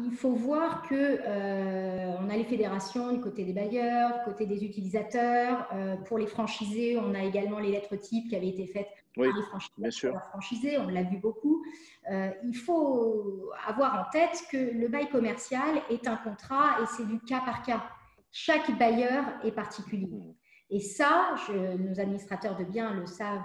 il faut voir que on a les fédérations du côté des bailleurs, du côté des utilisateurs. Pour les franchisés, on a également les lettres types qui avaient été faites par les franchisés, leurs franchisés, on l'a vu beaucoup. Il faut avoir en tête que le bail commercial est un contrat et c'est du cas par cas. Chaque bailleur est particulier. Et ça, nos administrateurs de biens le savent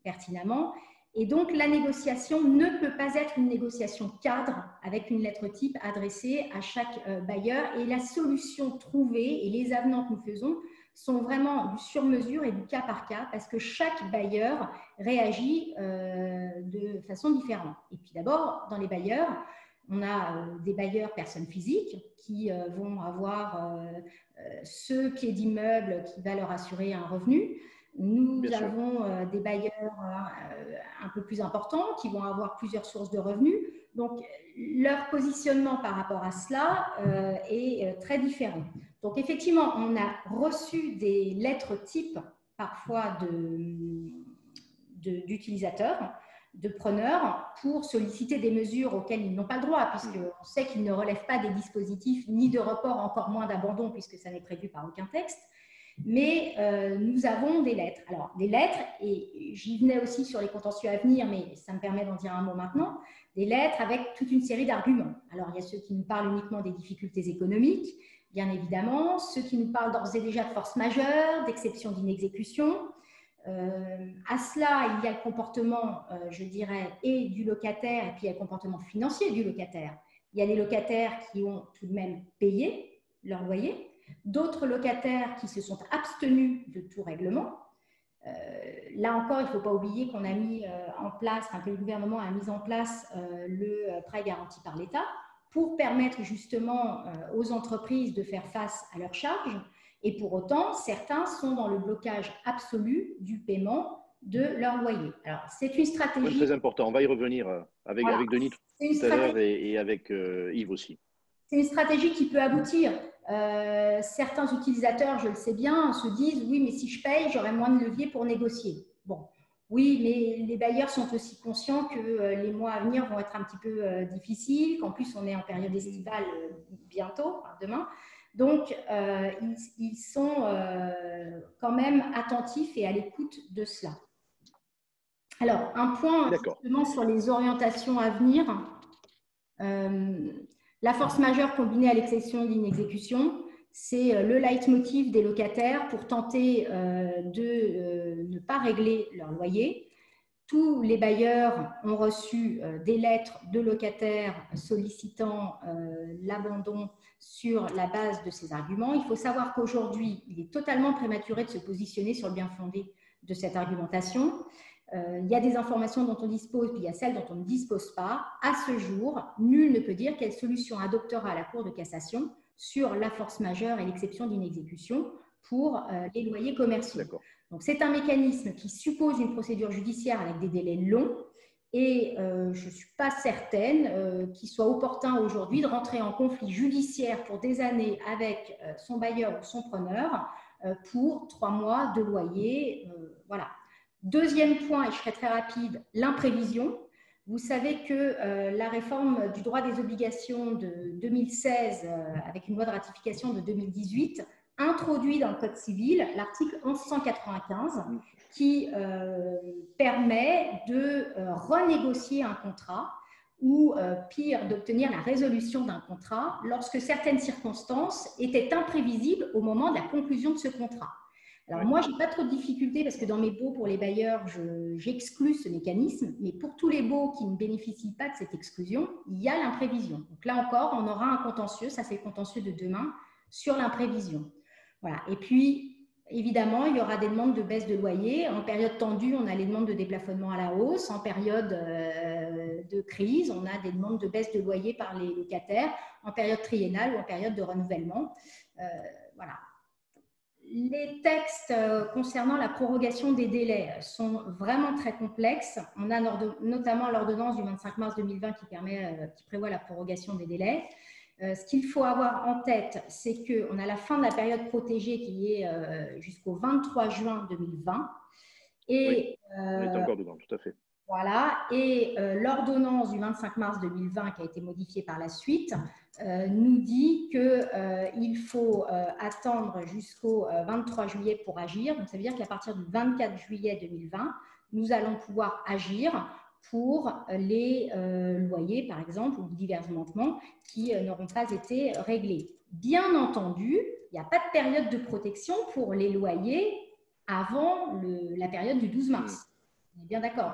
pertinemment. Et donc, la négociation ne peut pas être une négociation cadre avec une lettre type adressée à chaque bailleur. Et la solution trouvée et les avenants que nous faisons sont vraiment du sur-mesure et du cas par cas parce que chaque bailleur réagit de façon différente. Et puis d'abord, dans les bailleurs, on a des bailleurs personnes physiques qui vont avoir ce pied d'immeuble qui va leur assurer un revenu. Nous avons des bailleurs un peu plus importants qui vont avoir plusieurs sources de revenus. Donc, leur positionnement par rapport à cela est très différent. Donc, effectivement, on a reçu des lettres types parfois d'utilisateurs, de preneurs, pour solliciter des mesures auxquelles ils n'ont pas le droit, puisqu'on sait qu'ils ne relèvent pas des dispositifs ni de report, encore moins d'abandon, puisque ça n'est prévu par aucun texte. Mais nous avons des lettres. Alors, des lettres, et j'y venais aussi sur les contentieux à venir, mais ça me permet d'en dire un mot maintenant, des lettres avec toute une série d'arguments. Alors, il y a ceux qui nous parlent uniquement des difficultés économiques, bien évidemment, ceux qui nous parlent d'ores et déjà de force majeure, d'exception d'inexécution. À cela, il y a le comportement, je dirais, et du locataire, et puis il y a le comportement financier du locataire. Il y a les locataires qui ont tout de même payé leur loyer, d'autres locataires qui se sont abstenus de tout règlement. Là encore, il ne faut pas oublier qu'on a mis en place, que le gouvernement a mis en place le prêt garanti par l'État pour permettre justement aux entreprises de faire face à leurs charges. Et pour autant, certains sont dans le blocage absolu du paiement de leur loyer. Alors, c'est une stratégie… Oui, très important. On va y revenir avec Denis tout à l'heure et avec Yves aussi. C'est une stratégie qui peut aboutir. Certains utilisateurs, je le sais bien, se disent « oui, mais si je paye, j'aurai moins de levier pour négocier ». Bon, oui, mais les bailleurs sont aussi conscients que les mois à venir vont être un petit peu difficiles, qu'en plus, on est en période estivale bientôt, enfin, demain. Donc, ils sont quand même attentifs et à l'écoute de cela. Alors, un point justement sur les orientations à venir. La force majeure combinée à l'exception d'inexécution, c'est le leitmotiv des locataires pour tenter de ne pas régler leur loyer. Tous les bailleurs ont reçu des lettres de locataires sollicitant l'abandon sur la base de ces arguments. Il faut savoir qu'aujourd'hui, il est totalement prématuré de se positionner sur le bien fondé de cette argumentation. Il y a des informations dont on dispose, puis il y a celles dont on ne dispose pas. À ce jour, nul ne peut dire quelle solution adoptera la Cour de cassation sur la force majeure et l'exception d'inexécution pour les loyers commerciaux. Donc, c'est un mécanisme qui suppose une procédure judiciaire avec des délais longs et je ne suis pas certaine qu'il soit opportun aujourd'hui de rentrer en conflit judiciaire pour des années avec son bailleur ou son preneur pour 3 mois de loyer. Voilà. Deuxième point, et je serai très rapide, l'imprévision. Vous savez que la réforme du droit des obligations de 2016, avec une loi de ratification de 2018, introduit dans le Code civil l'article 1195 qui permet de renégocier un contrat ou pire, d'obtenir la résolution d'un contrat lorsque certaines circonstances étaient imprévisibles au moment de la conclusion de ce contrat. Alors moi, je n'ai pas trop de difficultés parce que dans mes baux pour les bailleurs, j'exclus ce mécanisme, mais pour tous les baux qui ne bénéficient pas de cette exclusion, il y a l'imprévision. Donc là encore, on aura un contentieux, ça c'est le contentieux de demain, sur l'imprévision. Voilà. Et puis, évidemment, il y aura des demandes de baisse de loyer. En période tendue, on a les demandes de déplafonnement à la hausse. En période de crise, on a des demandes de baisse de loyer par les locataires en période triennale ou en période de renouvellement. Voilà. Les textes concernant la prorogation des délais sont vraiment très complexes. On a notamment l'ordonnance du 25 mars 2020 qui prévoit la prorogation des délais. Ce qu'il faut avoir en tête, c'est qu'on a la fin de la période protégée qui est jusqu'au 23 juin 2020. Et, oui, on est encore dedans, tout à fait. Voilà, et l'ordonnance du 25 mars 2020, qui a été modifiée par la suite, nous dit qu'il faut attendre jusqu'au 23 juillet pour agir. Donc, ça veut dire qu'à partir du 24 juillet 2020, nous allons pouvoir agir pour les loyers, par exemple, ou divers manquements qui n'auront pas été réglés. Bien entendu, il n'y a pas de période de protection pour les loyers avant la période du 12 mars. On est bien d'accord.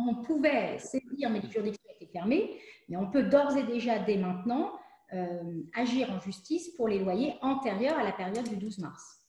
On pouvait saisir, mais les juridictions étaient fermées, mais on peut d'ores et déjà, dès maintenant, agir en justice pour les loyers antérieurs à la période du 12 mars.